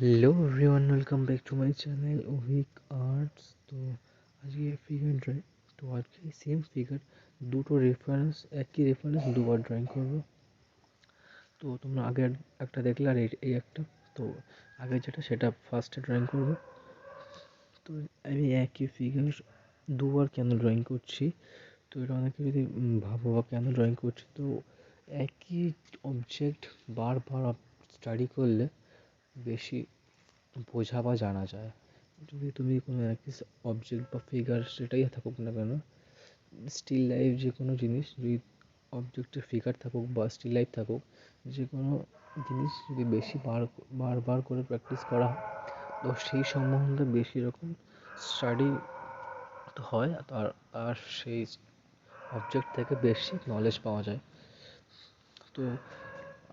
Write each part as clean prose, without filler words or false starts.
Hello everyone, welcome back to my channel Abhik arts. তো আজকে figure drawing. তো আজকে সেম ফিগার দুটো রেফারেন্স, একই রেফারেন্স দুবার ড্রয়িং করবো। তো তোমরা আগের একটা দেখলে আর এই একটা। তো আগে যেটা সেটা ফার্স্টে ড্রয়িং করবো। তো আমি একই ফিগার দুবার কেন ড্রয়িং করছি, তো এটা অনেকে যদি ভাবো কেন ড্রয়িং করছি, তো একই অবজেক্ট বারবার স্টাডি করলে বেশি বোঝা বা জানা যায়। যদি তুমি কোনো একই অবজেক্ট বা ফিগার সেটাই থাকুক না কেন, স্টিল লাইফ যে কোনো জিনিস, যদি অবজেক্টের ফিগার থাকুক বা স্টিল লাইফ থাকুক, যে কোনো জিনিস যদি বেশি বারবার করে প্র্যাকটিস করা হয়, তো সেই সম্বন্ধে বেশি রকম স্টাডি হয়, আর সেই অবজেক্ট থেকে বেশি নলেজ পাওয়া যায়। তো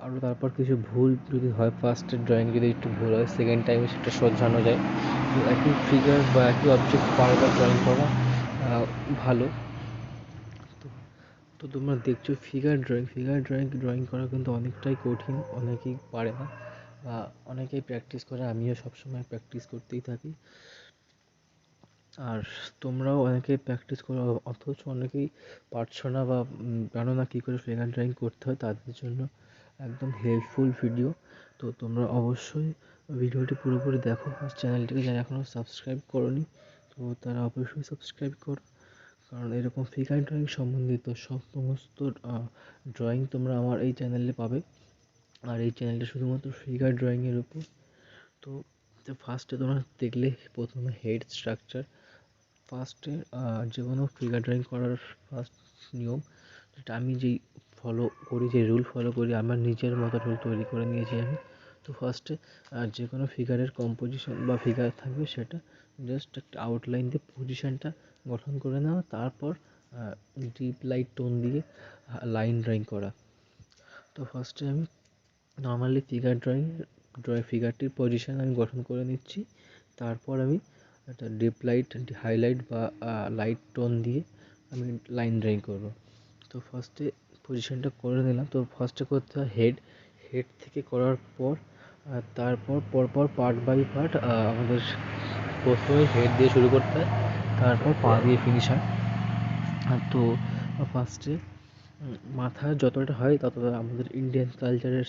আরও তারপর কিছু ভুল যদি হয়, ফার্স্টের ড্রয়িং যদি একটু ভুল হয়, সেকেন্ড টাইমে সেটা শোধরানো যায়। তো একই ফিগার বা একই অবজেক্ট বারবার ড্রয়িং করা ভালো। তো তো তোমরা দেখছো ফিগার ড্রয়িং করা কিন্তু অনেকটাই কঠিন, অনেকেই পারে না বা অনেকেই প্র্যাকটিস করে। আমিও সবসময় প্র্যাকটিস করতেই থাকি, আর তোমরাও অনেকেই প্র্যাকটিস করো, অথচ অনেকেই পারছো না বা জানো না কী করে ফিগার ড্রয়িং করতে হয়। তাদের জন্য একদম হেল্পফুল ভিডিও। তো তোমরা অবশ্যই ভিডিওটি পুরোপুরি দেখো, আর চ্যানেলটিকে যারা এখনও সাবস্ক্রাইব করোনি, তো তারা অবশ্যই সাবস্ক্রাইব করো। কারণ এরকম ফিগার ড্রয়িং সম্বন্ধিত সমস্ত ড্রয়িং তোমরা আমার এই চ্যানেলে পাবে। আর এই চ্যানেলটা শুধুমাত্র ফিগার ড্রয়িংয়ের উপর। তো ফার্স্টে তোমরা দেখলে প্রথমে হেড স্ট্রাকচার। ফার্স্টে যে কোনো ফিগার ড্রয়িং করার ফার্স্ট নিয়ম, যেটা আমি যেই ফলো করি, যে রুল ফলো করি, আমার নিজের মতো রুল তৈরি করে নিয়েছি আমি। তো ফার্স্টে যে কোনো ফিগারের কম্পোজিশন বা ফিগার থাকবে, সেটা জাস্ট একটা আউটলাইন দিয়ে পজিশানটা গঠন করে নেওয়া, তারপর ডিপ লাইট টোন দিয়ে লাইন ড্রয়িং করা। তো ফার্স্টে আমি নর্মালি ফিগারটির পজিশান আমি গঠন করে নিচ্ছি। তারপর আমি একটা ডিপ লাইট, হাইলাইট বা লাইট টোন দিয়ে আমি লাইন ড্রয়িং করব। তো ফার্স্টে পজিশানটা করে নিলাম। তো ফার্স্টে করতে হয় হেড থেকে করার পর তারপর পরপর পার্ট বাই পার্ট আমাদের প্রথমে হেড দিয়ে শুরু করতে হয়, তারপর পা দিয়ে ফিনিশ হয়। তো ফার্স্টে মাথা যতটা হয় ততটা আমাদের ইন্ডিয়ান কালচারের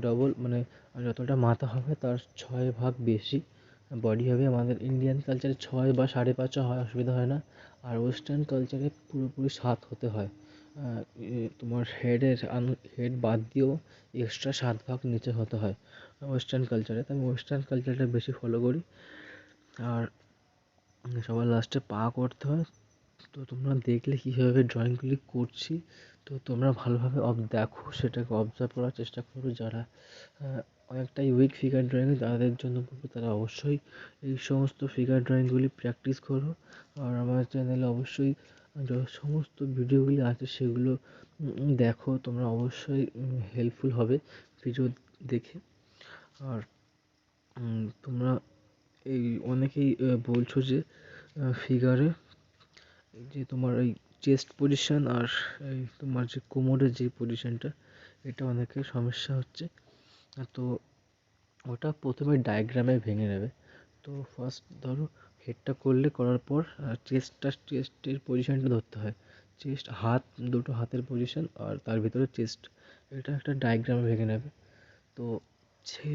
ডবল, মানে যতটা মাথা হবে তার 6 ভাগ বেশি বডি হবে। আমাদের ইন্ডিয়ান কালচারে 6 বা 5.5 হয়, অসুবিধা হয় না। আর ওয়েস্টার্ন কালচারে পুরোপুরি 7 হতে হয়। তোমার হেড বাদ দিয়েও এক্সট্রা 7 ভাগ নিচে হতে হয় ওয়েস্টার্ন কালচারে। তো আমি ওয়েস্টার্ন কালচারটা বেশি ফলো করি। আর সবার লাস্টে পা করতে হয়। তো তোমরা দেখলে কীভাবে ড্রয়িংগুলি করছি, তো তোমরা ভালোভাবে দেখো, সেটাকে অবজার্ভ করার চেষ্টা করো। যারা অনেকটাই উইক ফিগার ড্রয়িংয়ে, তাদের জন্য বলবো তারা অবশ্যই এই সমস্ত ফিগার ড্রয়িংগুলি প্র্যাকটিস করো। আর আমার চ্যানেলে অবশ্যই যত সমস্ত ভিডিওগুলি আছে সেগুলো দেখো, তোমরা অবশ্যই হেল্পফুল হবে ভিডিও দেখে। আর তোমরা অনেকেই বলছো যে ফিগারে যে তোমার এই চেস্ট পজিশন আর এই তোমার যে কোমরের যে পজিশনটা, এটা অনেকের সমস্যা হচ্ছে। তো ওটা প্রথমে ডায়াগ্রামে ভেঙে নেবে। তো ফার্স্ট ধরো হেডটা করার পর চেস্টের পজিশনটা ধরতে হয়। দুটো হাতের পজিশন আর তার ভিতরে চেস্ট, এটা একটা ডায়াগ্রামে ভেঙে নেবে। তো সেই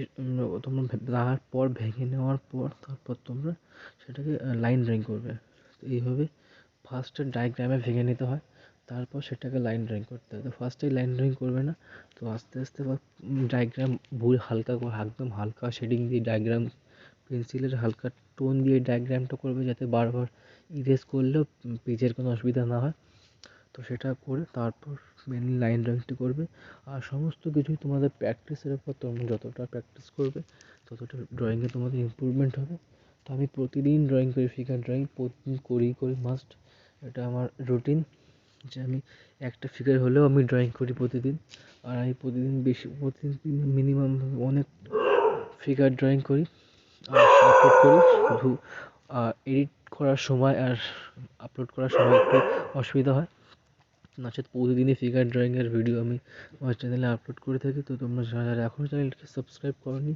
তোমরা তারপর ভেঙে নেওয়ার পর তারপর তোমরা সেটাকে লাইন ড্রয়িং করবে। তো এইভাবে ফার্স্টে ডায়াগ্রামে ভেঙে নিতে হয়, তারপর সেটাকে লাইন ড্রয়িং করতে হয়। তো ফার্স্টেই লাইন ড্রয়িং করবে না, তো আস্তে আস্তে ডায়াগ্রাম একদম হালকা শেডিং দিয়ে ডায়াগ্রাম, পেন্সিলের হালকা টোন দিয়ে ডায়াগ্রামটা করবে, যাতে বারবার ইরেজ করলেও পেজের কোনো অসুবিধা না হয়। তো সেটা করে তারপর মেনলি লাইন ড্রয়িংটি করবে। আর সমস্ত কিছুই তোমাদের প্র্যাকটিসের উপর, তোমরা যতটা প্র্যাকটিস করবে ততটা ড্রয়িংয়ে তোমাদের ইমপ্রুভমেন্ট হবে। তো আমি প্রতিদিন ড্রয়িং করি, ফিগার ড্রয়িং প্রতিদিন করি মাস্ট। এটা আমার রুটিন যে আমি একটা ফিগার হলেও আমি ড্রয়িং করি প্রতিদিন। আর আমি প্রতিদিন মিনিমাম অনেক ফিগার ড্রয়িং করি আর আপলোড করি। শুধু এডিট করার সময় আর আপলোড করার সময় একটু অসুবিধা হয়, নচেৎ প্রতিদিনই ফিগার ড্রয়িংয়ের ভিডিও আমি আমার চ্যানেলে আপলোড করে থাকি। তো তোমরা যারা এখনও চ্যানেলটিকে সাবস্ক্রাইব করোনি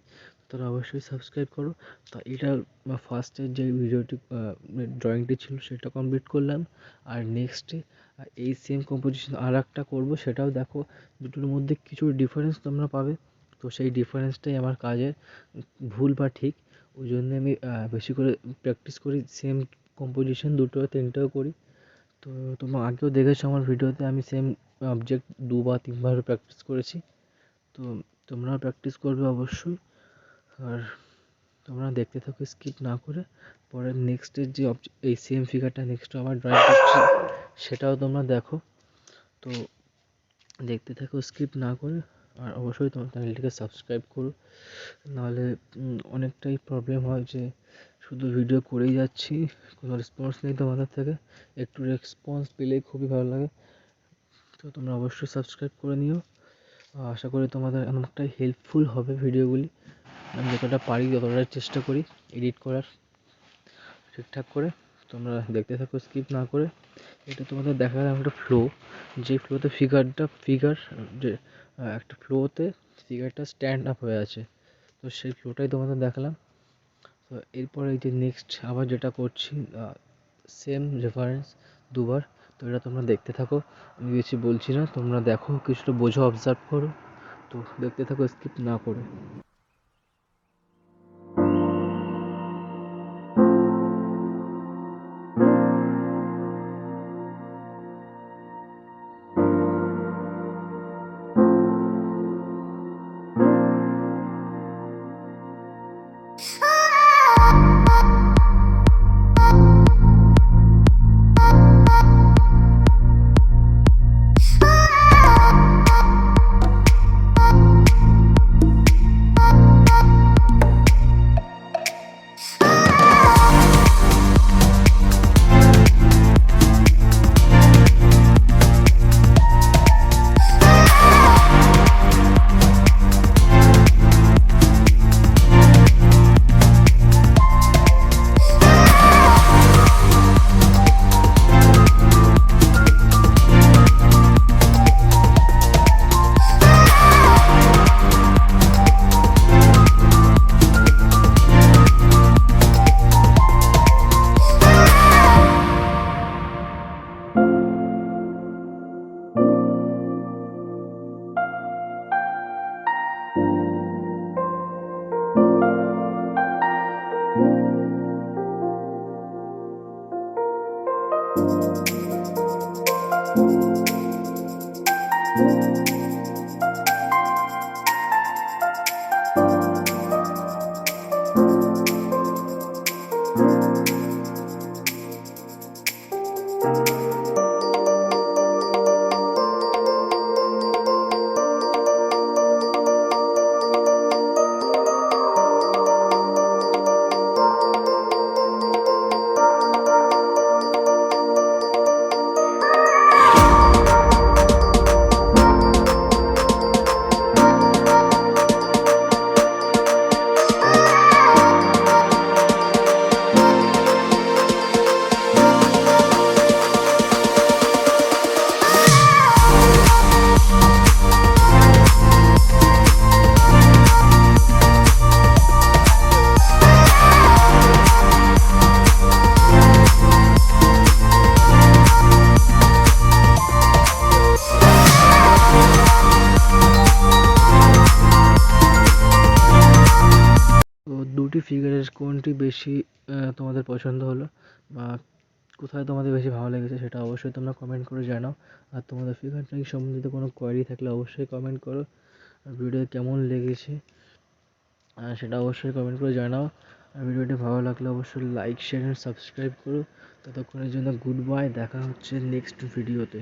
তারা অবশ্যই সাবস্ক্রাইব করো। তো এটা ফার্স্টের যে ভিডিওটি ড্রয়িংটি ছিল সেটা কমপ্লিট করলাম। আর নেক্সটে এই সেম কম্পোজিশন আর একটা করবো, সেটাও দেখো দুটোর মধ্যে কিছু ডিফারেন্স তোমরা পাবে। তো সেই ডিফারেন্সটাই আমার কাজের ভুল বা ঠিক, ওই জন্য আমি বেশি করে প্র্যাকটিস করি, সেম কম্পোজিশন দুটো তিনটেও করি। তো তোমরা আগেও দেখেছো আমার ভিডিওতে আমি সেম অবজেক্ট 2 বা 3 বার প্র্যাকটিস করেছি। তো তোমরাও প্র্যাকটিস করবে অবশ্যই। আর তোমরা দেখতে থাকো স্কিপ না করে। পরের নেক্সটের যে এই সেম ফিগারটা নেক্সট আবার ড্রয়িং করছি সেটাও তোমরা দেখো। তো দেখতে থাকো স্কিপ না করে। আর অবশ্যই তোমার চ্যানেলটিকে সাবস্ক্রাইব করো, নাহলে অনেকটাই প্রবলেম হয় যে শুধু ভিডিও করেই যাচ্ছি, কোনো রেসপন্স নেই তোমাদের থেকে। একটু রেসপন্স পেলেই খুবই ভালো লাগে। তো তোমরা অবশ্যই সাবস্ক্রাইব করে নিও। আশা করি তোমাদের অনেকটাই হেল্পফুল হবে ভিডিওগুলি। আমি যতটা পারি ততটাই চেষ্টা করি এডিট করার ঠিকঠাক করে। তোমরা দেখতে থাকো স্কিপ না করে। এটা তোমাদের দেখালাম একটা ফ্লো, যে ফ্লোতে ফিগার যে একটা ফ্লোতে ফিগারটা স্ট্যান্ড আপ হয়ে আছে। তো সেই ফ্লোটাই তোমাদের দেখালাম। তো এরপরে এই যে নেক্সট আবার যেটা করছি সেম রেফারেন্স দুবার। তো এটা তোমরা দেখতে থাকো, আমি বেশি বলছি না, তোমরা দেখো কিছুটা বোঝো, অবজার্ভ করো। তো দেখতে থাকো স্কিপ না করে। তো দুটি ফিগারের কোনটি বেশি তোমাদের পছন্দ হলো, বা কোথায় তোমাদের বেশি ভালো লেগেছে সেটা অবশ্যই তোমরা কমেন্ট করে জানাও। আর তোমাদের ফিগার ড্রয়িং সম্বন্ধিত কোনো কোয়ারি থাকলে অবশ্যই কমেন্ট করো। আর ভিডিও কেমন লেগেছে সেটা অবশ্যই কমেন্ট করে জানাও। আর ভিডিওটি ভালো লাগলে অবশ্যই লাইক শেয়ার অ্যান্ড সাবস্ক্রাইব করো। ততক্ষণের জন্য গুড বাই, দেখা হচ্ছে নেক্সট ভিডিওতে।